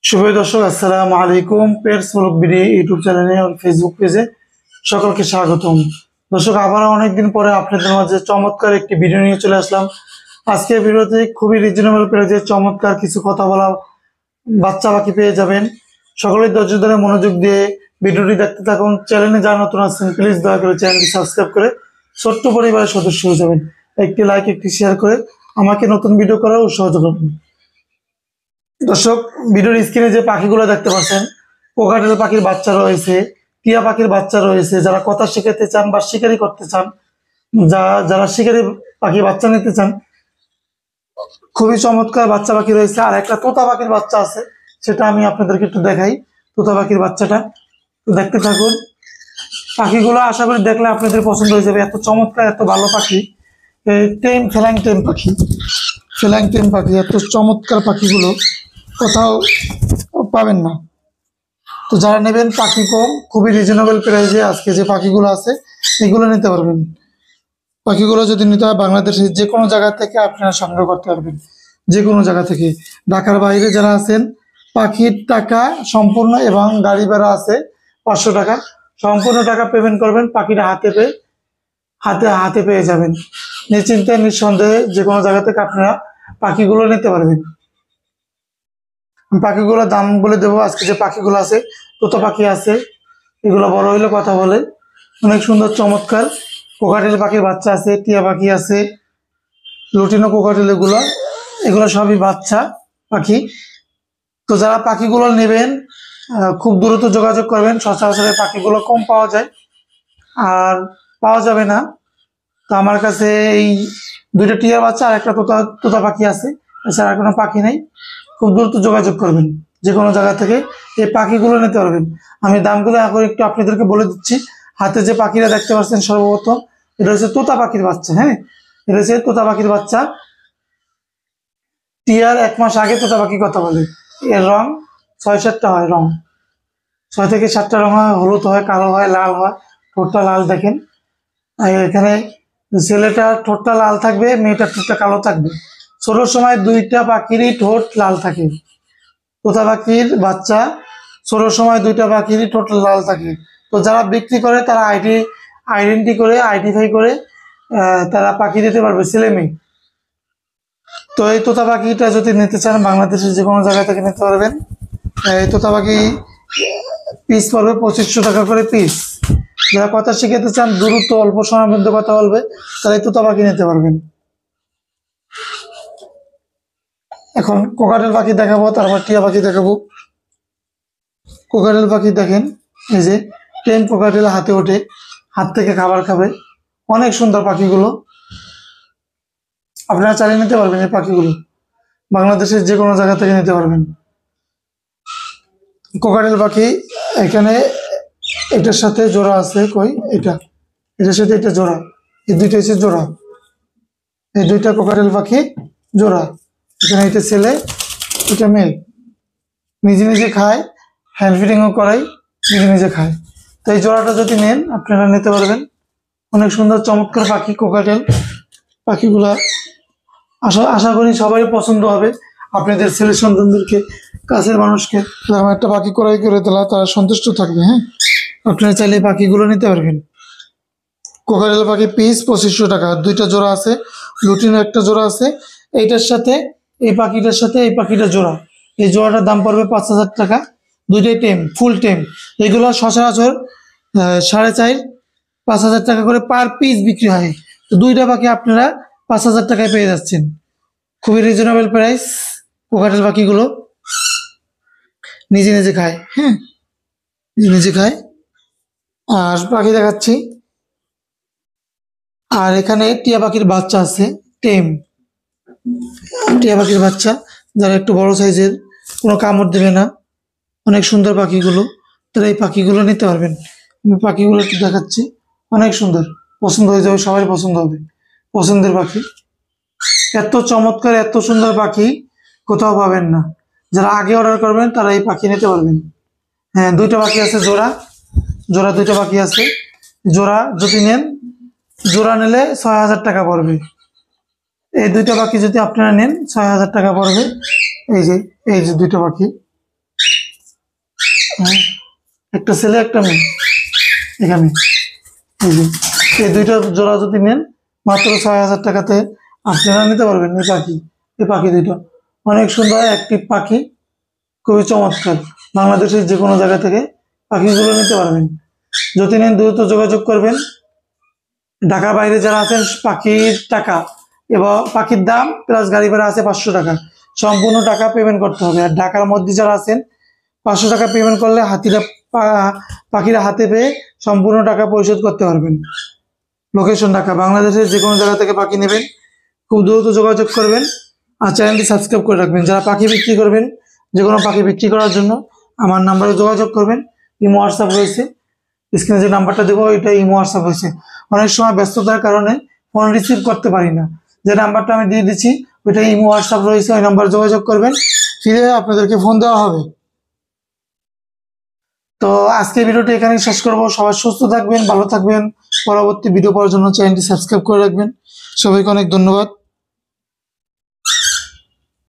শুভ দর্শক, আসসালামু আলাইকুম। পেটস ব্লগ বিডি ইউটিউব চ্যানেলে আর ফেসবুক পেজে সকলকে স্বাগতম। দর্শক, আবার অনেকদিন পরে আপনাদের মাঝে চমৎকার একটি ভিডিও নিয়ে চলে আসলাম। আজকের ভিডিওতে খুবই রিজনেবল প্রাইসে চমৎকার কিছু কথা বলা বাচ্চা পাখি পেয়ে যাবেন। সকলেই ধৈর্য ধরে মনোযোগ দিয়ে ভিডিওটি দেখতে থাকুন। চ্যানেলে যারা নতুন আছেন প্লিজ দয়া করে চ্যানেলটি সাবস্ক্রাইব করে ছোট্ট পরিবারের সদস্য হয়ে যাবেন। একটি লাইক, একটি শেয়ার করে আমাকে নতুন ভিডিও করার উৎসাহ যোগাবেন। দর্শক, ভিডিওর স্ক্রিনে যে পাখিগুলো দেখতে পাচ্ছেন, কোকাটেল পাখির বাচ্চা রয়েছে, টিয়া পাখির বাচ্চা রয়েছে। যারা কথা শিখাতে চান বা শিকারি করতে চান, যারা শিকারি পাখি বাচ্চা নিতে চান, খুবই চমৎকার বাচ্চা পাখি রয়েছে। আর একটা তোতা পাখির বাচ্চা আছে, সেটা আমি আপনাদেরকে একটু দেখাই। তোতা পাখির বাচ্চাটা দেখতে থাকুন। পাখিগুলো আশা করি দেখলে আপনাদের পছন্দ হয়ে যাবে। এত চমৎকার, এত ভালো পাখি। ফ্লাইং টেম পাখি, ফ্লাইং টেম পাখি, এত চমৎকার পাখিগুলো কোথাও পাবেন না। তো যারা নেবেন পাখি কম, খুবই রিজনেবল প্রাইসে আজকে যে পাখিগুলো আছে এগুলো নিতে পারবেন। পাখিগুলো যদি নিতে হয় বাংলাদেশের যে কোনো জায়গা থেকে আপনারা সংগ্রহ করতে পারবেন, যে কোনো জায়গা থেকে। ঢাকার বাইরে যারা আছেন, পাখির টাকা সম্পূর্ণ এবং গাড়ি ভাড়া আছে 500 টাকা, সম্পূর্ণ টাকা পেমেন্ট করবেন। পাখিটা হাতে পেয়ে যাবেন। নিশ্চিন্তে নিঃসন্দেহে যে কোনো জায়গা থেকে আপনারা পাখিগুলো নিতে পারবেন। পাখিগুলোর দাম বলে দেবো। আজকে যে পাখিগুলো আছে, তোতা পাখি আছে, এগুলো বড় হইলে কথা বলে, অনেক সুন্দর চমৎকার। কোকাটেল পাখির বাচ্চা আছে, টিয়া পাখি আছে, লুটিনো কোকাটেল, এগুলো সবই বাচ্চা পাখি। তো যারা পাখিগুলো নেবেন খুব দ্রুত যোগাযোগ করবেন। সচরাচর পাখিগুলো কম পাওয়া যায় আর পাওয়া যাবে না। তো আমার কাছে এই দুইটা টিয়া বাচ্চা আর একটা তোতা পাখি আছে, এছাড়া কোনো পাখি নেই। খুব দ্রুত যোগাযোগ করবেন, যে কোনো জায়গা থেকে এই পাখিগুলো নিতে পারবেন। আমি দামগুলো এখন একটু আপনাদেরকে বলে দিচ্ছি। হাতে যে পাখিরা দেখতে পাচ্ছেন, সর্বপ্রথম এটা হচ্ছে তোতা পাখির বাচ্চা। হ্যাঁ, এটা হচ্ছে তোতা পাখির বাচ্চা। টিয়ার 1 মাস আগে তোতা পাখি কথা বলে। এর রং 6-7টা হয়, রং 6 থেকে 7টা রং হয়। হলুদ হয়, কালো হয়, লাল হয়। ঠোঁটটা লাল দেখেন। এখানে ছেলেটার ঠোঁটটা লাল থাকবে, মেয়েটার ঠোঁটটা কালো থাকবে। ছোটোর সময় দুইটা পাখিরই ঠোঁট লাল থাকে। তোতা পাখির বাচ্চা ছোটোর সময় দুইটা পাখিরই ঠোঁট লাল থাকে। তো যারা বিক্রি করে তারা আইডেন্টিফাই করে তারা পাখি দিতে পারবে, ছেলে মেয়ে। তো এই তোতা পাখিটা যদি নিতে চান বাংলাদেশের যে কোনো জায়গা থেকে নিতে পারবেন। এই তোতা পাখি পিস পড়বে 2500 টাকা করে পিস। যারা কথা শিখাতে চান, দ্রুত অল্প সময়ের মধ্যে কথা বলবে, তারা এই তোতা পাখি নিতে পারবেন। এখন কোকাটেল পাখি দেখাবো, তারপর টিয়া পাখি দেখাবো। কোকাটেল পাখি দেখেন, এই যে টেম কোকাটেল হাতে ওঠে, হাত থেকে খাবার খাবে। অনেক সুন্দর পাখিগুলো, আপনারা চালিয়ে নিতে পারবেন। এই পাখিগুলো বাংলাদেশের যে কোনো জায়গা থেকে নিতে পারবেন। কোকাটেল পাখি এখানে এটার সাথে জোড়া আছে, কই এটার সাথে এটা জোড়া, এই দুইটা হচ্ছে জোড়া। এই দুইটা কোকাটেল পাখি জোড়া। এখানে এটা ছেলে, এটা মেয়ে। নিজে নিজে খায়, হ্যান্ড ফিডিংও করাই, নিজে নিজে খায়। তো এই জোড়াটা যদি নেন আপনারা নিতে পারবেন। অনেক সুন্দর চমৎকার পাখি কোকাটেল পাখিগুলা। আশা করি সবাই পছন্দ হবে। আপনাদের ছেলে সন্তানদেরকে, কাছের মানুষকে এরকম একটা পাখি ক্রয় করে দিলে তারা সন্তুষ্ট থাকবে। হ্যাঁ, আপনারা চাইলে পাখিগুলো নিতে পারবেন। কোকাটেল পাখি পিস 2500 টাকা। দুইটা জোড়া আছে, লুটিনো একটা জোড়া আছে। এইটার সাথে এই পাখিটার সাথে এই পাখিটা জোড়া। এই জোড়াটার দাম পড়বে 5000 টাকা। দুইটাই টেম, ফুল টেম। এগুলো সচরাচর 4.5-5 হাজার টাকা করে পার পিস বিক্রি হয়। তো দুইটা পাখি আপনারা 5000 টাকায় পেয়ে যাচ্ছেন। খুবই রিজনেবল প্রাইস। কোকাটেল পাখিগুলো নিজে নিজে খায়। হ্যাঁ, নিজে নিজে খায়। আর পাখি দেখাচ্ছি। আর এখানে টিয়া পাখির বাচ্চা আছে, টেম টিয়া পাখির বাচ্চা, যারা একটু বড় সাইজের, কোনো কামড় দেবে না, অনেক সুন্দর পাখিগুলো, তারা এই পাখিগুলো নিতে পারবেন। আমি পাখিগুলো একটু দেখাচ্ছি, অনেক সুন্দর, পছন্দ হয়ে যাবে, সবাই পছন্দ হবে, পছন্দের পাখি। এত চমৎকার, এত সুন্দর পাখি কোথাও পাবেন না। যারা আগে অর্ডার করবেন তারা এই পাখি নিতে পারবেন। হ্যাঁ, দুইটা পাখি আছে, জোড়া জোড়া দুইটা পাখি আছে। জোড়া যদি নেন, জোড়া নিলে 6000 টাকা পড়বে। এই দুইটা পাখি যদি আপনারা নেন 6000 টাকা পড়বে। এই যে দুইটা পাখি, হ্যাঁ, একটা ছেলে একটা মেয়ে এখানে। এই যে এই দুইটা জোড়া যদি নেন মাত্র 6,000 টাকাতে আপনারা নিতে পারবেন। এই পাখি দুইটা অনেক সুন্দর অ্যাক্টিভ পাখি, খুবই চমৎকার। বাংলাদেশের যে কোনো জায়গা থেকে পাখিগুলো নিতে পারবেন। যদি নেন দ্রুত যোগাযোগ করবেন। ঢাকার বাইরে যারা আছেন পাখির টাকা এবং পাখির দাম প্লাস গাড়ি ভাড়া আছে 500 টাকা, সম্পূর্ণ টাকা পেমেন্ট করতে হবে। আর ঢাকার মধ্যে যারা আছেন 500 টাকা পেমেন্ট করলে পাখিরা হাতে পেয়ে সম্পূর্ণ টাকা পরিশোধ করতে পারবেন। লোকেশন ঢাকা। বাংলাদেশের যে কোনো জায়গা থেকে পাখি নেবেন খুব দ্রুত যোগাযোগ করবেন আর চ্যানেলটি সাবস্ক্রাইব করে রাখবেন। যারা পাখি বিক্রি করবেন, যে কোনো পাখি বিক্রি করার জন্য আমার নাম্বারে যোগাযোগ করবেন। ইমো হোয়াটসঅ্যাপ রয়েছে, স্ক্রিনে যে নাম্বারটা দেবো এটা ইমো হোয়াটসঅ্যাপ রয়েছে। অনেক সময় ব্যস্ততার কারণে ফোন রিসিভ করতে পারি না, যে নাম্বারটা আমি দিয়ে দিচ্ছি ওইটা ইমো হোয়াটসঅ্যাপ রয়েছে, ওই নাম্বার যোগাযোগ করবেন, ফিরে আপনাদেরকে ফোন দেওয়া হবে। তো আজকে ভিডিওটি এখানেই শেষ করব। সবাই সুস্থ থাকবেন, ভালো থাকবেন। পরবর্তী ভিডিও পাওয়ার জন্য চ্যানেলটি সাবস্ক্রাইব করে রাখবেন। সবাইকে অনেক ধন্যবাদ।